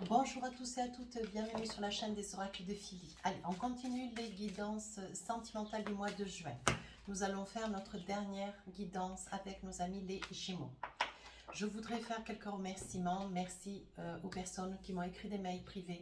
Bonjour à tous et à toutes, bienvenue sur la chaîne des oracles de Philly. Allez, on continue les guidances sentimentales du mois de juin. Nous allons faire notre dernière guidance avec nos amis les Gémeaux. Je voudrais faire quelques remerciements. Merci aux personnes qui m'ont écrit des mails privés.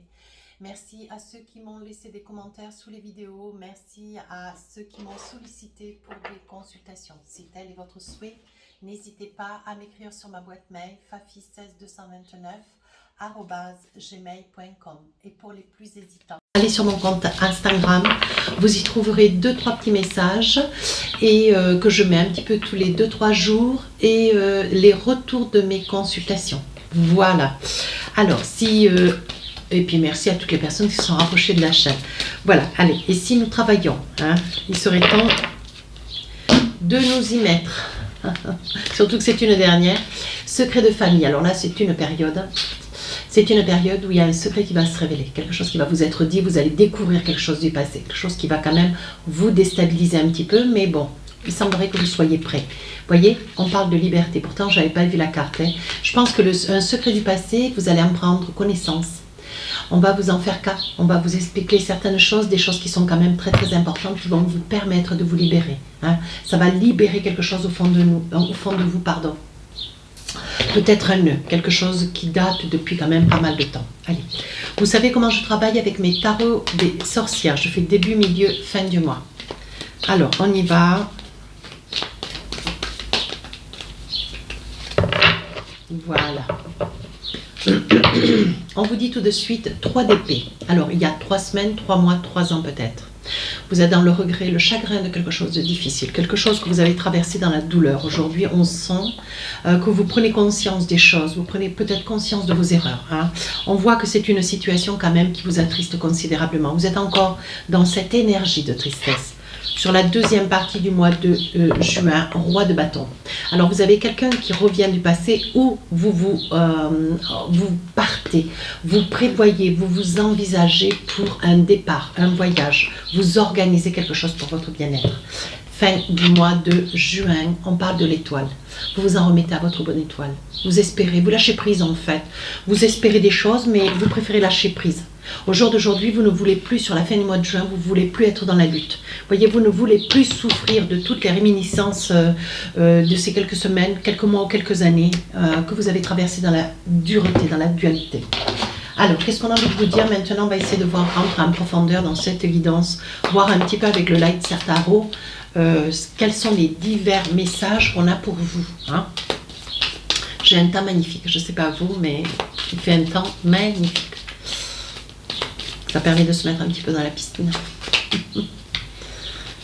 Merci à ceux qui m'ont laissé des commentaires sous les vidéos. Merci à ceux qui m'ont sollicité pour des consultations. Si tel est votre souhait, n'hésitez pas à m'écrire sur ma boîte mail fafi16229@gmail.com. Et pour les plus hésitants, allez sur mon compte Instagram, vous y trouverez 2-3 petits messages et que je mets un petit peu tous les 2-3 jours et les retours de mes consultations. Voilà. Alors, si... et puis merci à toutes les personnes qui se sont rapprochées de la chaîne. Voilà, allez, et si nous travaillons, hein, il serait temps de nous y mettre. Surtout que c'est une dernière. Secret de famille. Alors là, c'est une période où il y a un secret qui va se révéler. Quelque chose qui va vous être dit, vous allez découvrir quelque chose du passé. Quelque chose qui va quand même vous déstabiliser un petit peu, mais bon, il semblerait que vous soyez prêts. Vous voyez, on parle de liberté. Pourtant, je n'avais pas vu la carte. Hein. Je pense que un secret du passé, vous allez en prendre connaissance. On va vous en faire cas, on va vous expliquer certaines choses, des choses qui sont quand même très très importantes, qui vont vous permettre de vous libérer. Hein. Ça va libérer quelque chose au fond de vous, pardon. Peut-être un nœud, quelque chose qui date depuis quand même pas mal de temps. Allez, vous savez comment je travaille avec mes tarots des sorcières. Je fais début, milieu, fin du mois. Alors, on y va. Voilà. On vous dit tout de suite 3 d'épée. Alors, il y a 3 semaines, 3 mois, 3 ans peut-être. Vous êtes dans le regret, le chagrin de quelque chose de difficile, quelque chose que vous avez traversé dans la douleur. Aujourd'hui, on sent que vous prenez conscience des choses, vous prenez peut-être conscience de vos erreurs. Hein. On voit que c'est une situation quand même qui vous attriste considérablement. Vous êtes encore dans cette énergie de tristesse. Sur la deuxième partie du mois de juin, roi de bâton. Alors vous avez quelqu'un qui revient du passé où vous partez, vous prévoyez, vous vous envisagez pour un départ, un voyage. Vous organisez quelque chose pour votre bien-être. Fin du mois de juin, on parle de l'étoile. Vous vous en remettez à votre bonne étoile. Vous espérez, vous lâchez prise en fait. Vous espérez des choses, mais vous préférez lâcher prise. Au jour d'aujourd'hui, vous ne voulez plus, sur la fin du mois de juin, vous ne voulez plus être dans la lutte. Voyez, vous ne voulez plus souffrir de toutes les réminiscences de ces quelques semaines, quelques mois ou quelques années que vous avez traversées dans la dureté, dans la dualité. Alors, qu'est-ce qu'on a envie de vous dire maintenant? On va essayer de voir rentrer en profondeur dans cette guidance, voir un petit peu avec le Light Tarot quels sont les divers messages qu'on a pour vous. Hein. J'ai un temps magnifique, je ne sais pas vous, mais il fait un temps magnifique. Ça permet de se mettre un petit peu dans la piscine.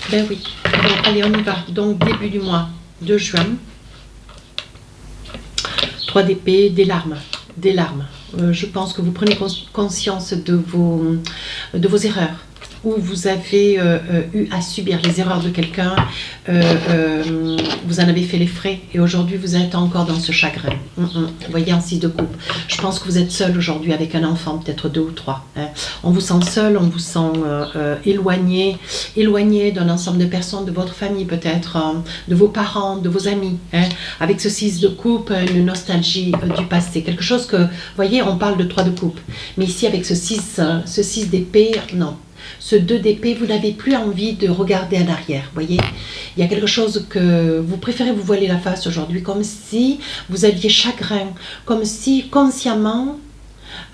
Ben oui. Bon, allez, on y va. Donc, début du mois de juin. 3 d'épée, des larmes. Des larmes. Je pense que vous prenez conscience de vos erreurs. Où vous avez eu à subir les erreurs de quelqu'un, vous en avez fait les frais et aujourd'hui vous êtes encore dans ce chagrin. Vous voyez, en 6 de coupe. Je pense que vous êtes seul aujourd'hui avec un enfant, peut-être 2 ou 3. Hein. On vous sent seul, on vous sent éloigné d'un ensemble de personnes, de votre famille peut-être, de vos parents, de vos amis. Hein. Avec ce 6 de coupe, une nostalgie du passé. Quelque chose que, vous voyez, on parle de 3 de coupe. Mais ici avec ce 6 d'épée, non. Ce 2 d'épée, vous n'avez plus envie de regarder en arrière, voyez. Il y a quelque chose que vous préférez vous voiler la face aujourd'hui, comme si vous aviez chagrin, comme si consciemment,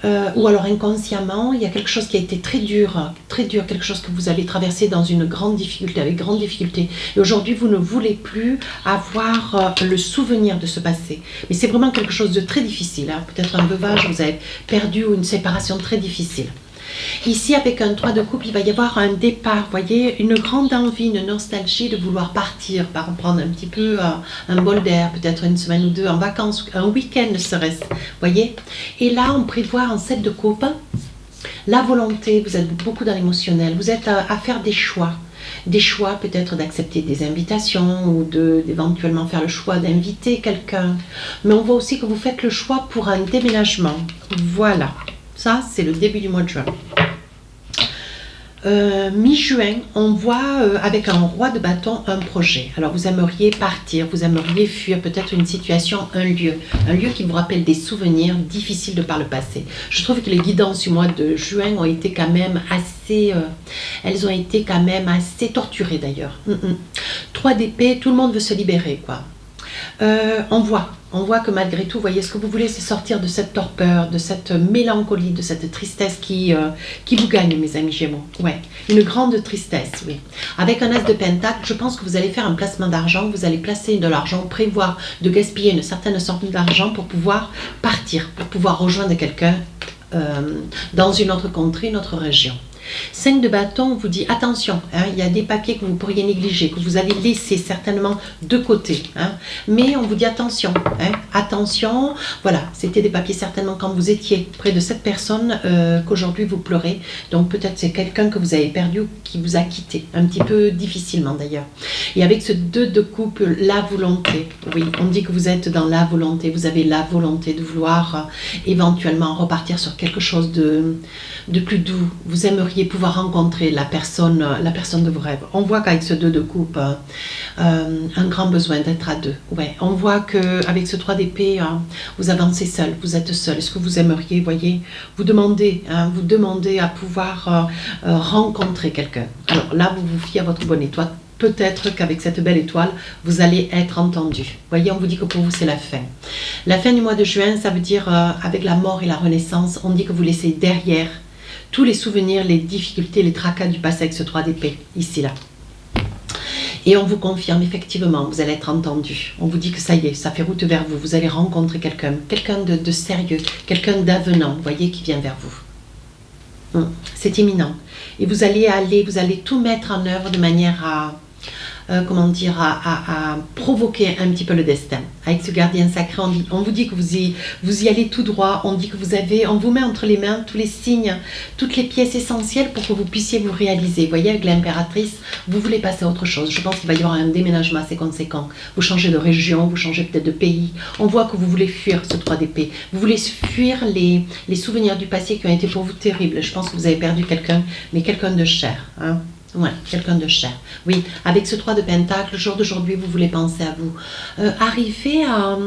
ou alors inconsciemment, il y a quelque chose qui a été très dur, quelque chose que vous avez traversé dans une grande difficulté, avec grande difficulté. Et aujourd'hui, vous ne voulez plus avoir le souvenir de ce passé. Mais c'est vraiment quelque chose de très difficile, hein. Peut-être un veuvage, vous avez perdu ou une séparation très difficile. Ici, avec un 3 de coupe, il va y avoir un départ, voyez, une grande envie, une nostalgie de vouloir partir, prendre un petit peu un bol d'air, peut-être une semaine ou 2 en vacances, un week-end serait-ce, voyez. Et là, on prévoit en 7 de coupe, la volonté, vous êtes beaucoup dans l'émotionnel, vous êtes à faire des choix. Des choix peut-être d'accepter des invitations ou d'éventuellement faire le choix d'inviter quelqu'un. Mais on voit aussi que vous faites le choix pour un déménagement. Voilà. Ça, c'est le début du mois de juin. Mi-juin, on voit avec un roi de bâton un projet. Alors vous aimeriez partir, vous aimeriez fuir peut-être une situation, un lieu qui vous rappelle des souvenirs difficiles de par le passé. Je trouve que les guidances du mois de juin ont été quand même assez, elles ont été quand même assez torturées d'ailleurs. 3 d'épée, tout le monde veut se libérer quoi. On voit que malgré tout, vous voyez, ce que vous voulez, c'est sortir de cette torpeur, de cette mélancolie, de cette tristesse qui vous gagne, mes amis Gémeaux. Ouais, une grande tristesse, oui. Avec un as de pentacle, je pense que vous allez faire un placement d'argent, vous allez placer de l'argent, prévoir de gaspiller une certaine sorte d'argent pour pouvoir partir, pour pouvoir rejoindre quelqu'un dans une autre contrée, une autre région. 5 de bâton vous dit attention, hein, il y a des papiers que vous pourriez négliger, que vous allez laisser certainement de côté. Hein, mais on vous dit attention, hein, attention, voilà, c'était des papiers certainement quand vous étiez près de cette personne qu'aujourd'hui vous pleurez. Donc peut-être c'est quelqu'un que vous avez perdu ou qui vous a quitté, un petit peu difficilement d'ailleurs. Et avec ce 2 de coupe, la volonté, oui, on dit que vous êtes dans la volonté, vous avez la volonté de vouloir éventuellement repartir sur quelque chose de plus doux. Vous aimeriez pouvoir rencontrer la personne de vos rêves. On voit qu'avec ce 2 de coupe, un grand besoin d'être à deux. Ouais. On voit qu'avec ce 3 d'épée, vous avancez seul, vous êtes seul. Est-ce que vous aimeriez, voyez, vous demandez à pouvoir rencontrer quelqu'un. Alors là, vous vous fiez à votre bonne étoile. Peut-être qu'avec cette belle étoile, vous allez être entendu. Vous voyez, on vous dit que pour vous, c'est la fin. La fin du mois de juin, ça veut dire, avec la mort et la renaissance, on dit que vous laissez derrière tous les souvenirs, les difficultés, les tracas du passé avec ce 3 d'épée, ici, là. Et on vous confirme, effectivement, vous allez être entendu. On vous dit que ça y est, ça fait route vers vous. Vous allez rencontrer quelqu'un de sérieux, quelqu'un d'avenant, vous voyez, qui vient vers vous. C'est imminent. Et vous allez tout mettre en œuvre de manière à provoquer un petit peu le destin. Avec ce gardien sacré, on vous dit que vous y allez tout droit, on dit que on vous met entre les mains tous les signes, toutes les pièces essentielles pour que vous puissiez vous réaliser. Vous voyez, avec l'impératrice, vous voulez passer à autre chose. Je pense qu'il va y avoir un déménagement assez conséquent. Vous changez de région, vous changez peut-être de pays. On voit que vous voulez fuir ce 3 d'épée. Vous voulez fuir les souvenirs du passé qui ont été pour vous terribles. Je pense que vous avez perdu quelqu'un, mais quelqu'un de cher, hein. Ouais, quelqu'un de cher. Oui, avec ce 3 de pentacle, le jour d'aujourd'hui, vous voulez penser à vous. Arriver à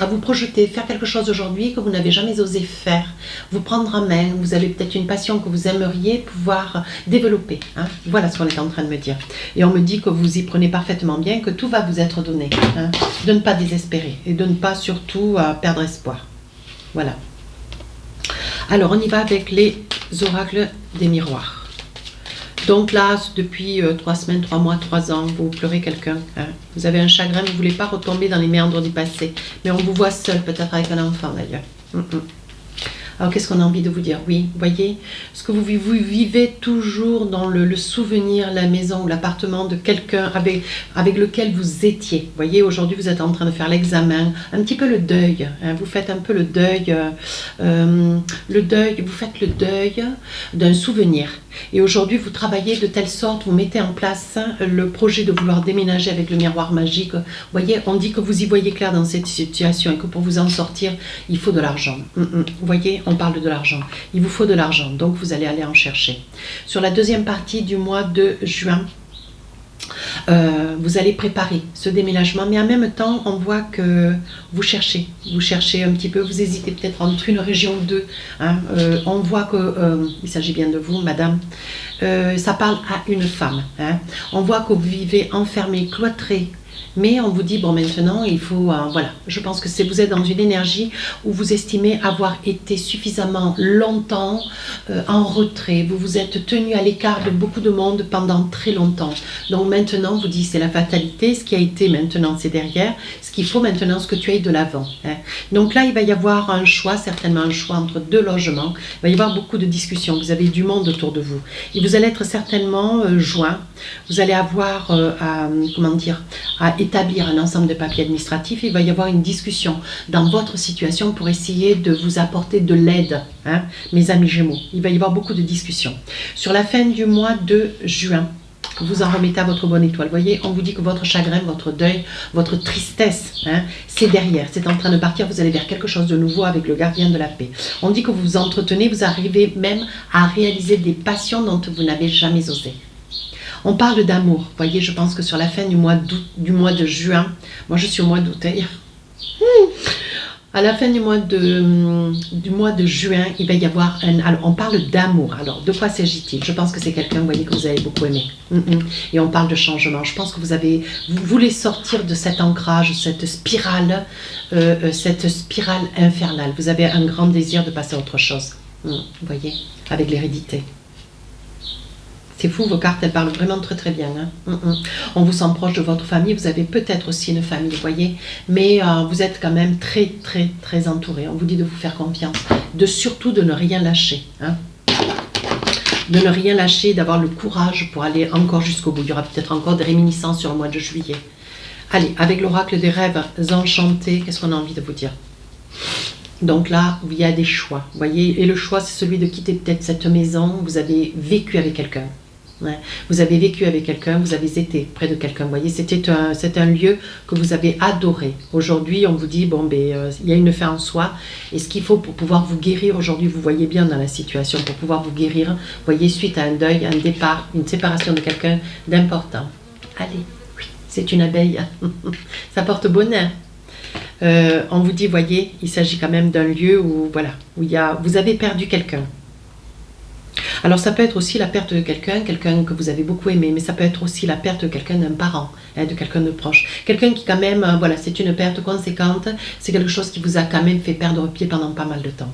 vous projeter, faire quelque chose aujourd'hui que vous n'avez jamais osé faire. Vous prendre en main, vous avez peut-être une passion que vous aimeriez pouvoir développer. Hein. Voilà ce qu'on est en train de me dire. Et on me dit que vous y prenez parfaitement bien, que tout va vous être donné. Hein. De ne pas désespérer et de ne pas surtout perdre espoir. Voilà. Alors, on y va avec les oracles des miroirs. Donc là, depuis 3 semaines, 3 mois, 3 ans, vous pleurez quelqu'un. Hein. Vous avez un chagrin, vous ne voulez pas retomber dans les méandres du passé. Mais on vous voit seul, peut-être avec un enfant d'ailleurs. Alors qu'est-ce qu'on a envie de vous dire? Oui, vous voyez, ce que vous vivez toujours dans le souvenir, la maison ou l'appartement de quelqu'un avec lequel vous étiez. Vous voyez, aujourd'hui vous êtes en train de faire l'examen, un petit peu le deuil. Hein, vous faites un peu le deuil, vous faites le deuil d'un souvenir. Et aujourd'hui, vous travaillez de telle sorte, vous mettez en place le projet de vouloir déménager avec le miroir magique. Vous voyez, on dit que vous y voyez clair dans cette situation et que pour vous en sortir, il faut de l'argent. Vous voyez, on parle de l'argent. Il vous faut de l'argent, donc vous allez aller en chercher. Sur la deuxième partie du mois de juin, vous allez préparer ce déménagement, mais en même temps, on voit que vous cherchez un petit peu, vous hésitez peut-être entre une région ou deux. Hein, on voit que il s'agit bien de vous, madame. Ça parle à une femme. Hein. On voit que vous vivez enfermé, cloîtré. Mais on vous dit, bon maintenant, il faut, voilà, je pense que vous êtes dans une énergie où vous estimez avoir été suffisamment longtemps en retrait. Vous vous êtes tenu à l'écart de beaucoup de monde pendant très longtemps. Donc maintenant, on vous dit, c'est la fatalité, ce qui a été maintenant, c'est derrière. Ce qu'il faut maintenant, ce que tu ailles de l'avant. Hein. Donc là, il va y avoir un choix, certainement un choix entre 2 logements. Il va y avoir beaucoup de discussions. Vous avez du monde autour de vous. Et vous allez être certainement joints. Vous allez avoir, à établir un ensemble de papiers administratifs. Il va y avoir une discussion dans votre situation pour essayer de vous apporter de l'aide, hein, mes amis Gémeaux. Il va y avoir beaucoup de discussions. Sur la fin du mois de juin, vous en remettez à votre bonne étoile. Vous voyez, on vous dit que votre chagrin, votre deuil, votre tristesse, hein, c'est derrière, c'est en train de partir, vous allez vers quelque chose de nouveau avec le gardien de la paix. On dit que vous vous entretenez, vous arrivez même à réaliser des passions dont vous n'avez jamais osé. On parle d'amour, vous voyez, je pense que sur la fin du mois de juin, moi je suis au mois d'août, à la fin du mois de juin, il va y avoir alors on parle d'amour. Alors, de quoi s'agit-il? Je pense que c'est quelqu'un, vous voyez, que vous avez beaucoup aimé. Et on parle de changement. Je pense que vous voulez sortir de cet ancrage, cette spirale infernale. Vous avez un grand désir de passer à autre chose. Vous voyez, avec l'hérédité. C'est fou, vos cartes, elles parlent vraiment très très bien. On vous sent proche de votre famille, vous avez peut-être aussi une famille, vous voyez, mais vous êtes quand même très très très entouré. On vous dit de vous faire confiance, surtout de ne rien lâcher. De ne rien lâcher, d'avoir le courage pour aller encore jusqu'au bout. Il y aura peut-être encore des réminiscences sur le mois de juillet. Allez, avec l'oracle des rêves enchantés, qu'est-ce qu'on a envie de vous dire? Donc là, il y a des choix, vous voyez, et le choix, c'est celui de quitter peut-être cette maison. Vous avez vécu avec quelqu'un. Vous avez vécu avec quelqu'un, vous avez été près de quelqu'un, vous voyez, c'est un lieu que vous avez adoré. Aujourd'hui, on vous dit, bon, ben, il y a une fin en soi, et ce qu'il faut pour pouvoir vous guérir aujourd'hui, vous voyez bien dans la situation, pour pouvoir vous guérir, vous voyez, suite à un deuil, un départ, une séparation de quelqu'un d'important. Allez, oui, c'est une abeille, ça porte bonheur. On vous dit, voyez, il s'agit quand même d'un lieu où, voilà, vous avez perdu quelqu'un. Alors ça peut être aussi la perte de quelqu'un que vous avez beaucoup aimé, mais ça peut être aussi la perte de quelqu'un, d'un parent, de quelqu'un de proche. Quelqu'un qui quand même, voilà, c'est une perte conséquente, c'est quelque chose qui vous a quand même fait perdre pied pendant pas mal de temps.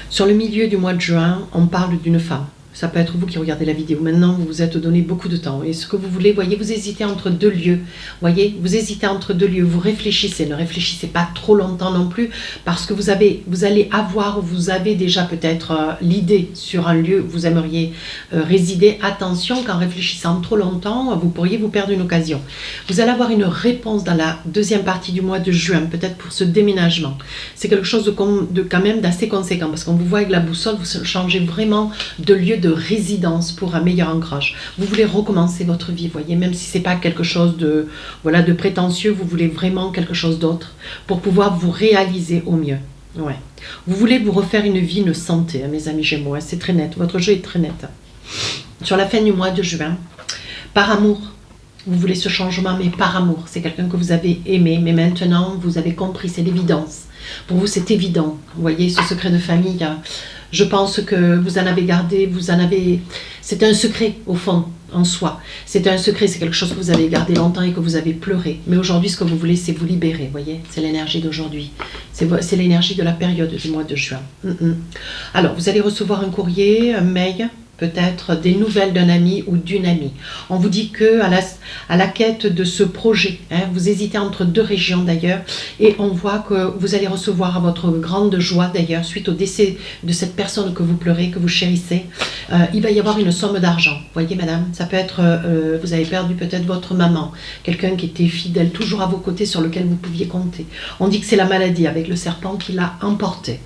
Sur le milieu du mois de juin, on parle d'une femme. Ça peut être vous qui regardez la vidéo. Maintenant, vous vous êtes donné beaucoup de temps. Et ce que vous voulez, voyez, vous hésitez entre deux lieux. Voyez, vous hésitez entre deux lieux. Vous réfléchissez. Ne réfléchissez pas trop longtemps non plus. Parce que vous allez avoir, vous avez déjà peut-être l'idée sur un lieu où vous aimeriez résider. Attention, qu'en réfléchissant trop longtemps, vous pourriez vous perdre une occasion. Vous allez avoir une réponse dans la deuxième partie du mois de juin, peut-être pour ce déménagement. C'est quelque chose de quand même d'assez conséquent. Parce qu'on vous voit avec la boussole, vous changez vraiment de lieu de résidence pour un meilleur ancrage. Vous voulez recommencer votre vie, voyez, même si c'est pas quelque chose de, voilà, de prétentieux, vous voulez vraiment quelque chose d'autre pour pouvoir vous réaliser au mieux. Ouais. Vous voulez vous refaire une vie, une santé, mes amis Gémeaux, c'est très net, votre jeu est très net. Sur la fin du mois de juin, par amour, vous voulez ce changement, mais par amour. C'est quelqu'un que vous avez aimé, mais maintenant vous avez compris, c'est l'évidence. Pour vous, c'est évident. Vous voyez, ce secret de famille, je pense que vous en avez gardé, c'est un secret au fond, en soi. C'est un secret, c'est quelque chose que vous avez gardé longtemps et que vous avez pleuré. Mais aujourd'hui, ce que vous voulez, c'est vous libérer, vous voyez. C'est l'énergie d'aujourd'hui. C'est l'énergie de la période du mois de juin. Alors, vous allez recevoir un courrier, un mail, peut-être des nouvelles d'un ami ou d'une amie. On vous dit que à la quête de ce projet, vous hésitez entre deux régions d'ailleurs, et on voit que vous allez recevoir à votre grande joie d'ailleurs, suite au décès de cette personne que vous pleurez, que vous chérissez, il va y avoir une somme d'argent. Vous voyez madame, ça peut être, vous avez perdu peut-être votre maman, quelqu'un qui était fidèle, toujours à vos côtés, sur lequel vous pouviez compter. On dit que c'est la maladie avec le serpent qui l'a emporté.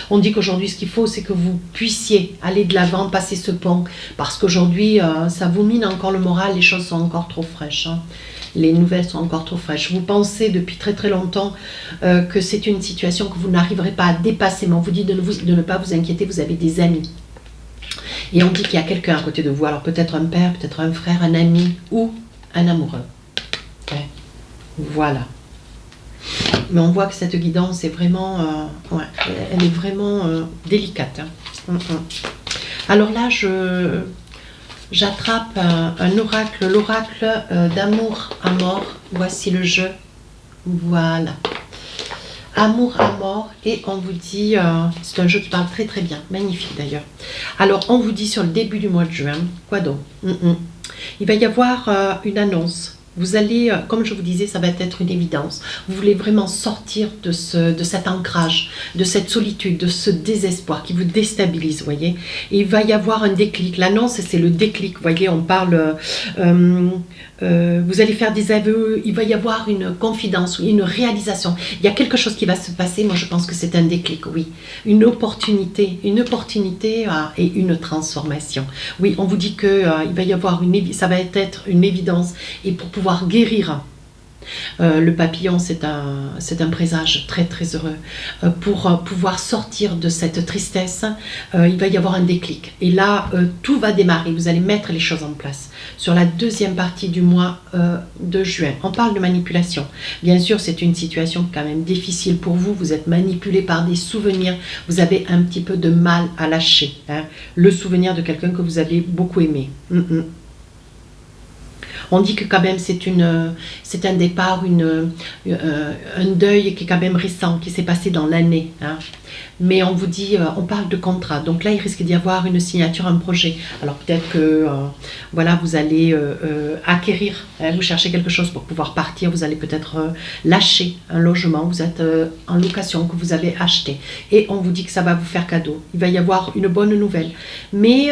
On dit qu'aujourd'hui, ce qu'il faut, c'est que vous puissiez aller de l'avant, passer ce pont, parce qu'aujourd'hui, ça vous mine encore le moral, les choses sont encore trop fraîches. Les nouvelles sont encore trop fraîches. Vous pensez depuis très très longtemps que c'est une situation que vous n'arriverez pas à dépasser, mais on vous dit de ne pas vous inquiéter, vous avez des amis. Et on dit qu'il y a quelqu'un à côté de vous, alors peut-être un père, peut-être un frère, un ami ou un amoureux. Voilà. Mais on voit que cette guidance est vraiment, elle est vraiment délicate. Alors là, j'attrape un oracle, l'oracle d'amour à mort. Voici le jeu. Voilà. Amour à mort. Et on vous dit, c'est un jeu qui parle très très bien. Magnifique d'ailleurs. Alors, on vous dit sur le début du mois de juin, quoi donc? Il va y avoir une annonce. Vous allez, comme je vous disais, ça va être une évidence. Vous voulez vraiment sortir de cet ancrage, de cette solitude, de ce désespoir qui vous déstabilise, vous voyez. Et il va y avoir un déclic. L'annonce, c'est le déclic, vous voyez, on parle... vous allez faire des aveux, il va y avoir une confidence, une réalisation. Il y a quelque chose qui va se passer, moi je pense que c'est un déclic, oui. Une opportunité et une transformation. Oui, on vous dit que il va y avoir ça va être une évidence. Et pour pouvoir guérir, le papillon, c'est un présage très très heureux. Pour pouvoir sortir de cette tristesse, il va y avoir un déclic. Et là, tout va démarrer. Vous allez mettre les choses en place. Sur la deuxième partie du mois de juin, on parle de manipulation. Bien sûr, c'est une situation quand même difficile pour vous. Vous êtes manipulé par des souvenirs. Vous avez un petit peu de mal à lâcher. Hein. Le souvenir de quelqu'un que vous avez beaucoup aimé. On dit que quand même c'est un départ, un deuil qui est quand même récent, qui s'est passé dans l'année. Hein. Mais on vous dit, on parle de contrat. Donc là, il risque d'y avoir une signature, un projet. Alors peut-être que voilà, vous allez acquérir, hein, vous cherchez quelque chose pour pouvoir partir. Vous allez peut-être lâcher un logement. Vous êtes en location que vous avez acheté. Et on vous dit que ça va vous faire cadeau. Il va y avoir une bonne nouvelle. Mais...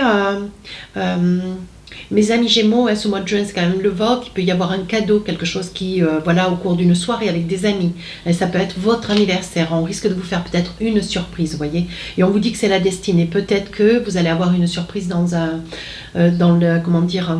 mes amis Gémeaux, hein, ce mois de juin, c'est quand même le vôtre. Il peut y avoir un cadeau, quelque chose qui, voilà, au cours d'une soirée avec des amis. Et ça peut être votre anniversaire. On risque de vous faire peut-être une surprise, vous voyez. Et on vous dit que c'est la destinée. Peut-être que vous allez avoir une surprise dans le, comment dire,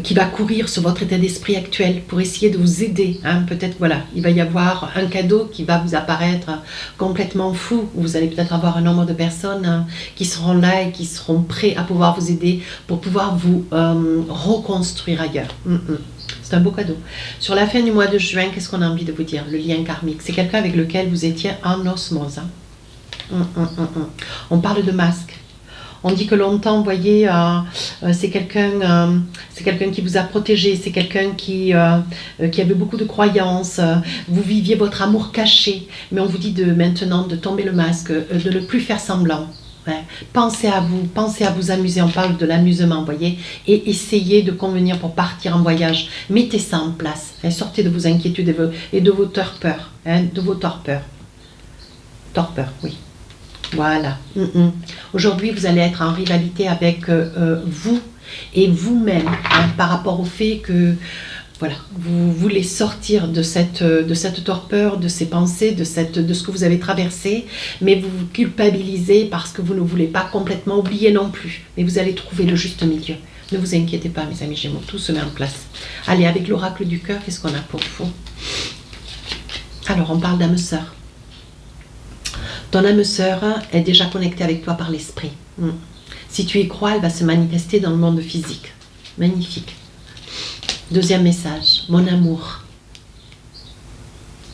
qui va courir sur votre état d'esprit actuel pour essayer de vous aider. Hein. Peut-être, voilà, il va y avoir un cadeau qui va vous apparaître complètement fou. Vous allez peut-être avoir un nombre de personnes qui seront là et qui seront prêts à pouvoir vous aider pour pouvoir vous reconstruire ailleurs. C'est un beau cadeau. Sur la fin du mois de juin, qu'est-ce qu'on a envie de vous dire? Le lien karmique. C'est quelqu'un avec lequel vous étiez en osmose. Hein. On parle de masque. On dit que longtemps, vous voyez, c'est quelqu'un qui vous a protégé, c'est quelqu'un qui avait beaucoup de croyances, vous viviez votre amour caché, mais on vous dit maintenant de tomber le masque, de ne plus faire semblant. Ouais. Pensez à vous amuser, on parle de l'amusement, vous voyez, et essayez de convenir pour partir en voyage. Mettez ça en place, hein, sortez de vos inquiétudes et de vos torpeurs, hein, de vos torpeurs. Torpeurs, oui. Voilà. Aujourd'hui, vous allez être en rivalité avec vous et vous-même, hein, par rapport au fait que voilà, vous voulez sortir de cette torpeur, de ces pensées, de ce que vous avez traversé, mais vous vous culpabilisez parce que vous ne voulez pas complètement oublier non plus. Mais vous allez trouver le juste milieu. Ne vous inquiétez pas, mes amis Gémeaux, tout se met en place. Allez, avec l'oracle du cœur, qu'est-ce qu'on a pour vous? Alors, on parle d'âme sœur. Ton âme sœur est déjà connectée avec toi par l'esprit. Si tu y crois, elle va se manifester dans le monde physique. Magnifique. Deuxième message, mon amour.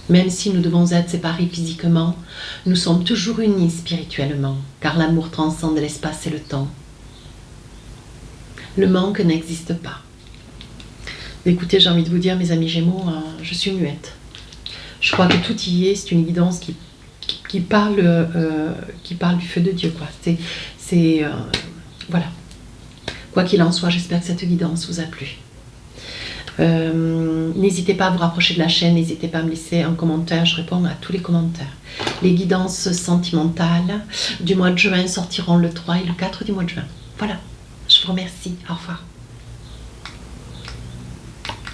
Même si nous devons être séparés physiquement, nous sommes toujours unis spirituellement, car l'amour transcende l'espace et le temps. Le manque n'existe pas. Écoutez, j'ai envie de vous dire, mes amis Gémeaux, je suis muette. Je crois que tout y est, c'est une évidence qui parle du feu de Dieu, quoi. Voilà. Quoi qu'il en soit, j'espère que cette guidance vous a plu. N'hésitez pas à vous rapprocher de la chaîne, n'hésitez pas à me laisser un commentaire, je réponds à tous les commentaires. Les guidances sentimentales du mois de juin sortiront le 3 et le 4 du mois de juin. Voilà, je vous remercie, au revoir.